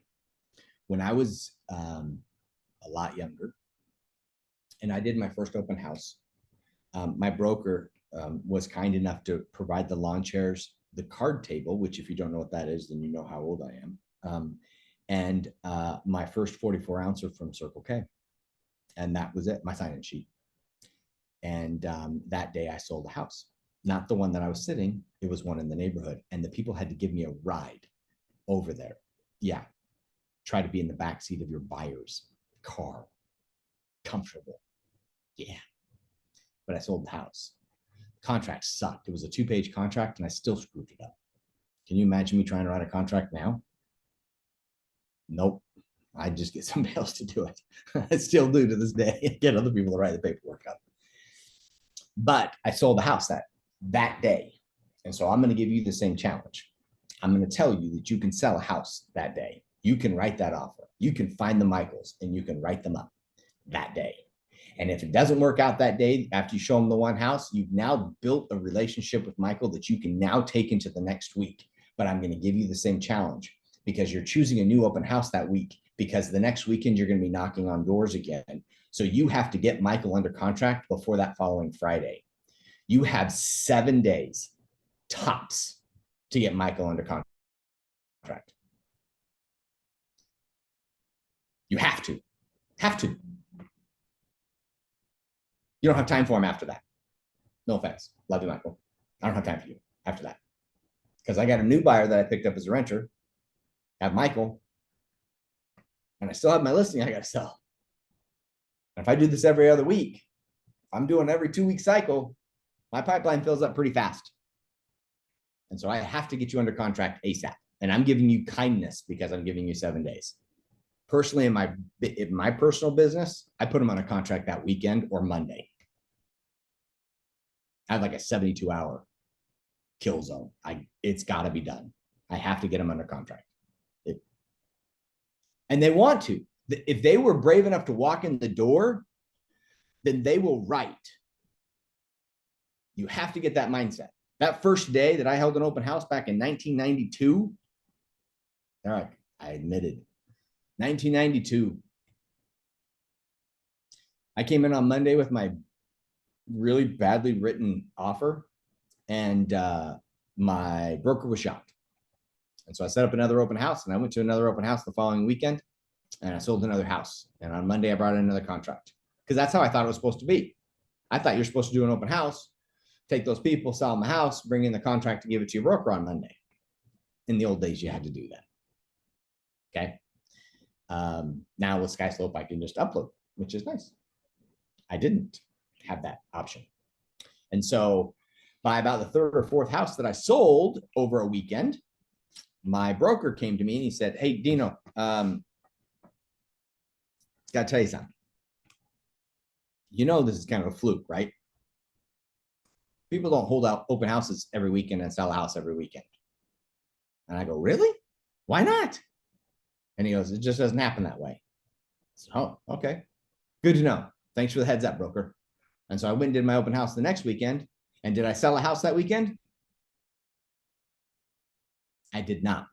When I was a lot younger and I did my first open house, my broker was kind enough to provide the lawn chairs, the card table, which if you don't know what that is, then you know how old I am, and my first 44 ouncer from Circle K. And that was it, my sign-in sheet. And that day I sold a house, not the one that I was sitting. It was one in the neighborhood. And the people had to give me a ride over there. Yeah. Try to be in the back seat of your buyer's car. Comfortable. Yeah. But I sold the house. Contract sucked. It was a 2-page contract and I still screwed it up. Can you imagine me trying to write a contract now? Nope. I just get somebody else to do it. I still do to this day. Get other people to write the paperwork up. But I sold the house that day. And so I'm going to give you the same challenge. I'm going to tell you that you can sell a house that day. You can write that offer. You can find the Michaels and you can write them up that day. And if it doesn't work out that day, after you show them the one house, you've now built a relationship with Michael that you can now take into the next week. But I'm going to give you the same challenge because you're choosing a new open house that week, because the next weekend you're going to be knocking on doors again. So you have to get Michael under contract before that following Friday. You have 7 days tops to get Michael under contract. You have to. You don't have time for him after that. No offense. Love you, Michael. I don't have time for you after that. Because I got a new buyer that I picked up as a renter. I have Michael. And I still have my listing I got to sell. And if I do this every other week, if I'm doing every 2-week cycle, my pipeline fills up pretty fast. And so I have to get you under contract ASAP. And I'm giving you kindness because I'm giving you 7 days. Personally, in my personal business, I put them on a contract that weekend or Monday. I have like a 72-hour kill zone. It's got to be done. I have to get them under contract. And they want to. If they were brave enough to walk in the door, then they will write. You have to get that mindset. That first day that I held an open house back in 1992, all right, I admitted, 1992. I came in on Monday with my really badly written offer, and my broker was shocked. And so I set up another open house, and I went to another open house the following weekend, and I sold another house. And on Monday, I brought in another contract, because that's how I thought it was supposed to be. I thought you're supposed to do an open house, take those people, sell them the house, bring in the contract to give it to your broker on Monday. In the old days, you had to do that. Okay. Now with SkySlope, I can just upload, which is nice. I didn't have that option. And so by about the third or fourth house that I sold over a weekend, my broker came to me and he said, "Hey, Dino, gotta tell you something. You know, this is kind of a fluke, right? People don't hold out open houses every weekend and sell a house every weekend." And I go, "Really? Why not?" And he goes, "It just doesn't happen that way." So, oh, okay. Good to know. Thanks for the heads up, broker. And so I went and did my open house the next weekend. And did I sell a house that weekend? I did not.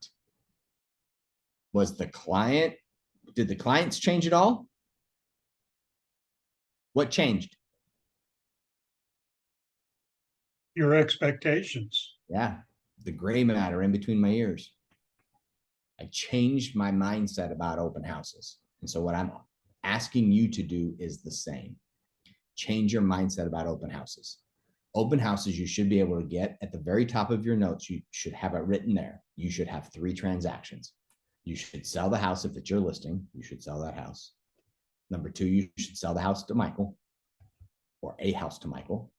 Did the clients change at all? What changed? Your expectations. Yeah, the gray matter in between my ears. I changed my mindset about open houses. And so what I'm asking you to do is the same. Change your mindset about open houses. Open houses, you should be able to get at the very top of your notes. You should have it written there. You should have 3 transactions. You should sell the house if it's your listing. You should sell that house. Number 2, you should sell the house to Michael, or a house to Michael.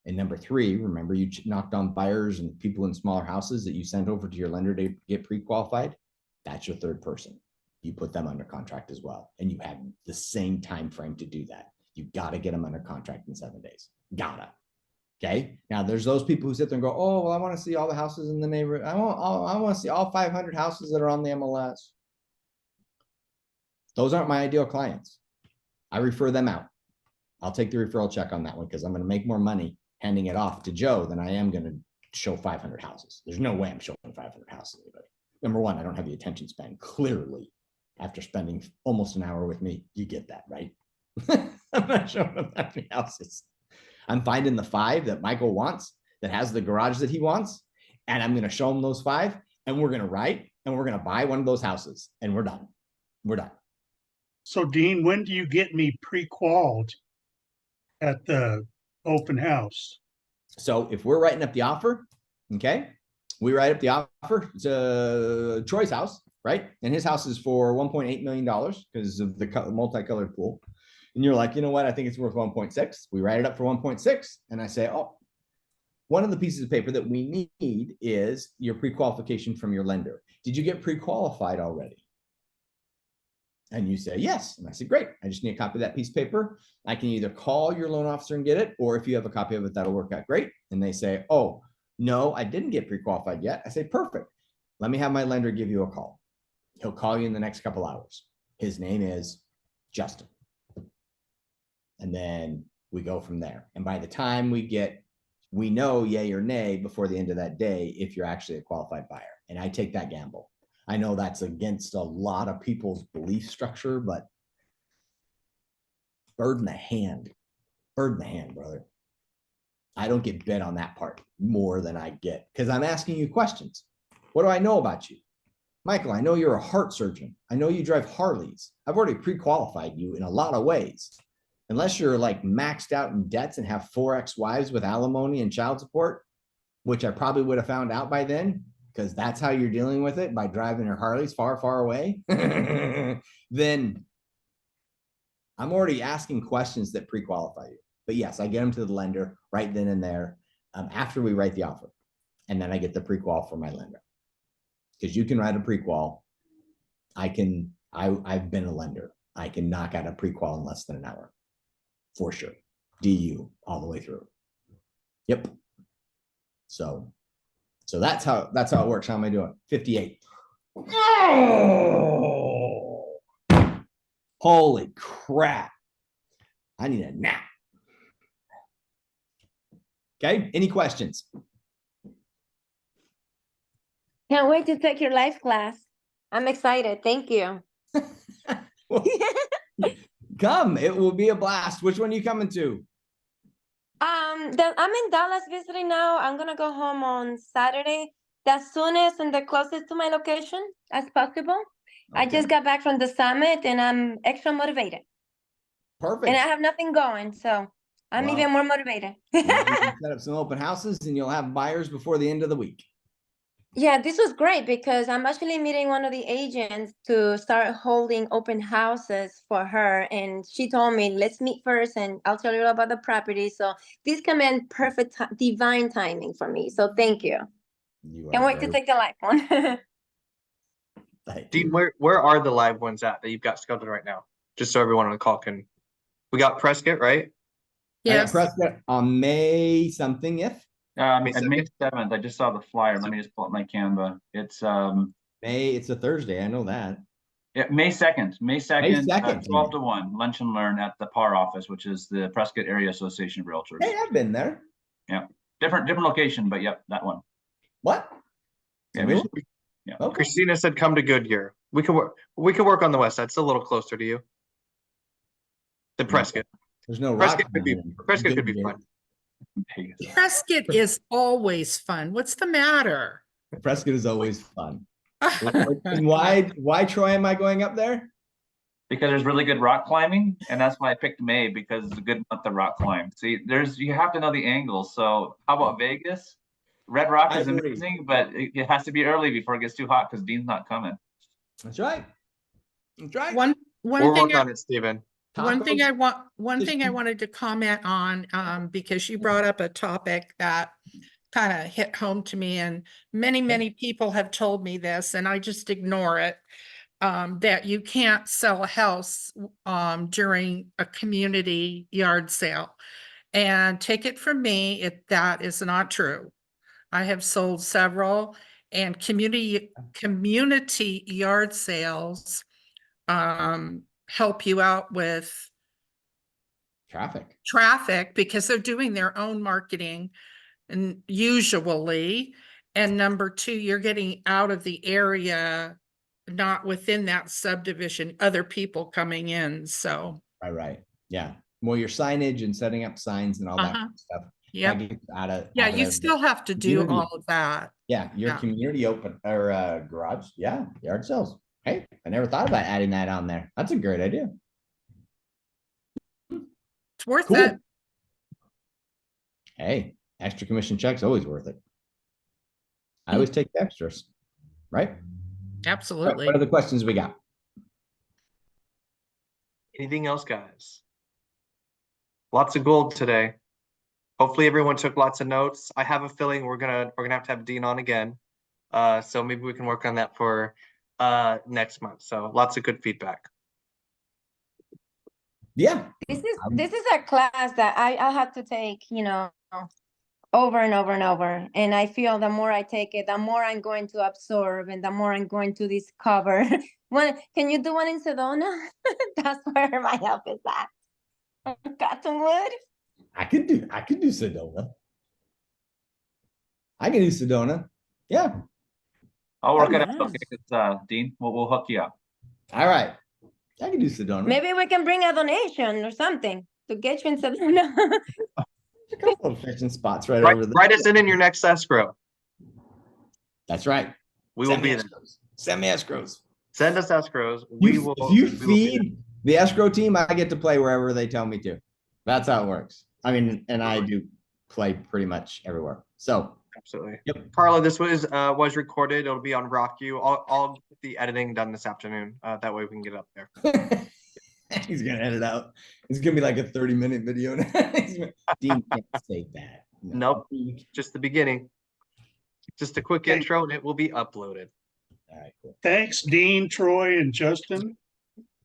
And number 3, remember you knocked on buyers and people in smaller houses that you sent over to your lender to get pre-qualified. That's your third person. You put them under contract as well. And you have the same time frame to do that. You got to get them under contract in 7 days. Gotta. Okay. Now there's those people who sit there and go, "Oh, well, I want to see all the houses in the neighborhood. I want to see all 500 houses that are on the MLS." Those aren't my ideal clients. I refer them out. I'll take the referral check on that one because I'm going to make more money handing it off to Joe than I am going to show 500 houses. There's no way I'm showing 500 houses. Number one, I don't have the attention span. Clearly, after spending almost an hour with me, you get that, right? I'm not showing them that many houses. I'm finding the 5 that Michael wants, that has the garage that he wants, and I'm going to show him those 5, and we're going to write, and we're going to buy one of those houses, and we're done. We're done. So Dean, when do you get me pre-qualified at the open house? So if we're writing up the offer, okay, we write up the offer. It's Troy's house, right? And his house is for $1.8 million because of the multicolored pool. And you're like, "You know what? I think it's worth 1.6. We write it up for 1.6. And I say, "Oh, one of the pieces of paper that we need is your pre-qualification from your lender. Did you get pre-qualified already?" And you say, "Yes." And I said, "Great. I just need a copy of that piece of paper. I can either call your loan officer and get it, or if you have a copy of it, that'll work out great." And they say, "Oh, no, I didn't get pre-qualified yet." I say, "Perfect. Let me have my lender give you a call. He'll call you in the next couple hours. His name is Justin." And then we go from there. And by the time we know yay or nay before the end of that day, if you're actually a qualified buyer. And I take that gamble. I know that's against a lot of people's belief structure, but bird in the hand, brother. I don't get bid on that part more than I get because I'm asking you questions. What do I know about you? Michael, I know you're a heart surgeon. I know you drive Harleys. I've already pre-qualified you in a lot of ways. Unless you're like maxed out in debts and have 4 ex-wives with alimony and child support, which I probably would have found out by then, because that's how you're dealing with it, by driving your Harleys far, far away, then I'm already asking questions that pre-qualify you. But yes, I get them to the lender right then and there after we write the offer. And then I get the pre-qual for my lender. Because you can write a pre-qual. I've been a lender. I can knock out a pre-qual in less than an hour. For sure. DU all the way through. Yep. So that's how it works. How am I doing? 58. Oh, Holy crap. I need a nap. Okay, any questions? Can't wait to take your life class. I'm excited. Thank you. Come, it will be a blast. Which one are you coming to? I'm in Dallas visiting now. I'm gonna go home on Saturday. The soonest and the closest to my location as possible. I Okay, just got back from the summit and I'm extra motivated. perfect. And I have nothing going, so I'm Wow. even more motivated. Now you can set up some open houses and you'll have buyers before the end of the week. Yeah, this was great because I'm actually meeting one of the agents to start holding open houses for her. And she told me, let's meet first and I'll tell you all about the property. So this came in perfect, divine timing for me. So thank you. You Can't are wait to very take the live one. thank Dean, you. where are the live ones at that you've got scheduled right now? Just so everyone on the call can. We got Prescott, right? I got Yes, Prescott on May something if May At May 2nd? 7th, I just saw the flyer. Let me just pull up my Canva. It's, May, it's a Thursday. I know that. yeah, May 2nd, May 2nd, 2nd, 12 to 1, lunch and learn at the PAR office, which is the Prescott Area Association of Realtors. Hey, I've been there. Different location, but yep, that one. What? Yeah, New we- one? yeah. Okay. Christina said, come to Goodyear. We can work on the west side. It's a little closer to you. The Prescott. There's no rock. Prescott could be, climbing in Prescott could be Goodyear. fun. Vegas. Prescott is always fun. What's the matter? Prescott is always fun. And why, Troy, am I going up there? Because there's really good rock climbing, and that's why I picked May, because it's a good month to rock climb. See, you have to know the angles. So how about Vegas? Red Rock I is agree. amazing, but it has to be early before it gets too hot because Dean's not coming. That's right. That's right. One We'll thing work I on it, Steven. One thing Tacos. one thing I wanted to comment on, because you brought up a topic that kind of hit home to me, and many people have told me this, and I just ignore it. That you can't sell a house during a community yard sale. And take it from me, that is not true. I have sold several, and community yard sales help you out with traffic because they're doing their own marketing and usually, and number two, you're getting out of the area, not within that subdivision, other people coming in, so. Right. Yeah. Well, your signage and setting up signs and all that kind of stuff. Yeah, that gets out of yeah, out of you there. still have to do Community. all of that. Yeah, your Yeah. community open or garage. Yeah, yard sales. Hey, I never thought about adding that on there. That's a great idea. It's worth Cool. it. Hey, extra commission check's always worth it. I always take the extras, right? Absolutely. What other questions we got? Anything else, guys? Lots of gold today. Hopefully everyone took lots of notes. I have a feeling we're gonna have to have Dean on again. So maybe we can work on that for next month. So lots of good feedback. Yeah. This is a class that I have to take, over and over and over. And I feel the more I take it, the more I'm going to absorb and the more I'm going to discover. Can you do one in Sedona? That's where my help is at. Cottonwood. I could do Sedona. I can do Sedona. Yeah. I'll work Oh, it out. nice. Okay, it's, Dean, we'll hook you up. All right. I can do Sedona. Maybe we can bring a donation or something to get you in Sedona. A couple of fishing spots right over there. Write us in your next escrow. That's right. We will be there. Send me escrows. Send us escrows. We will. If you we will be there. feed the escrow team, I get to play wherever they tell me to. That's how it works. I mean, and I do play pretty much everywhere. So Absolutely. Yep. Carla, this was recorded. It'll be on RockU. I'll get the editing done this afternoon. That way we can get it up there. he's gonna edit out. It's gonna be like a 30-minute video. Dean can't say that. Nope. Just the beginning. Just a quick Okay. intro and it will be uploaded. All right, cool. Thanks, Dean, Troy, and Justin.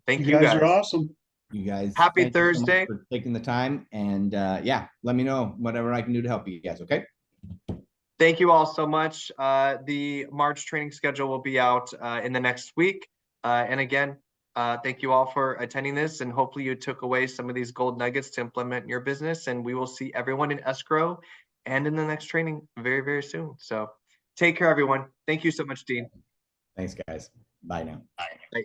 Thank You you guys guys. are awesome. You guys. Happy thank you so much Thursday. for taking the time, and yeah, let me know whatever I can do to help you guys. Okay. Thank you all so much. The March training schedule will be out in the next week. And again, Thank you all for attending this, and hopefully you took away some of these gold nuggets to implement in your business. And we will see everyone in escrow and in the next training very, very soon. So take care, everyone. Thank you so much, Dean. Thanks, guys. Bye now. Bye.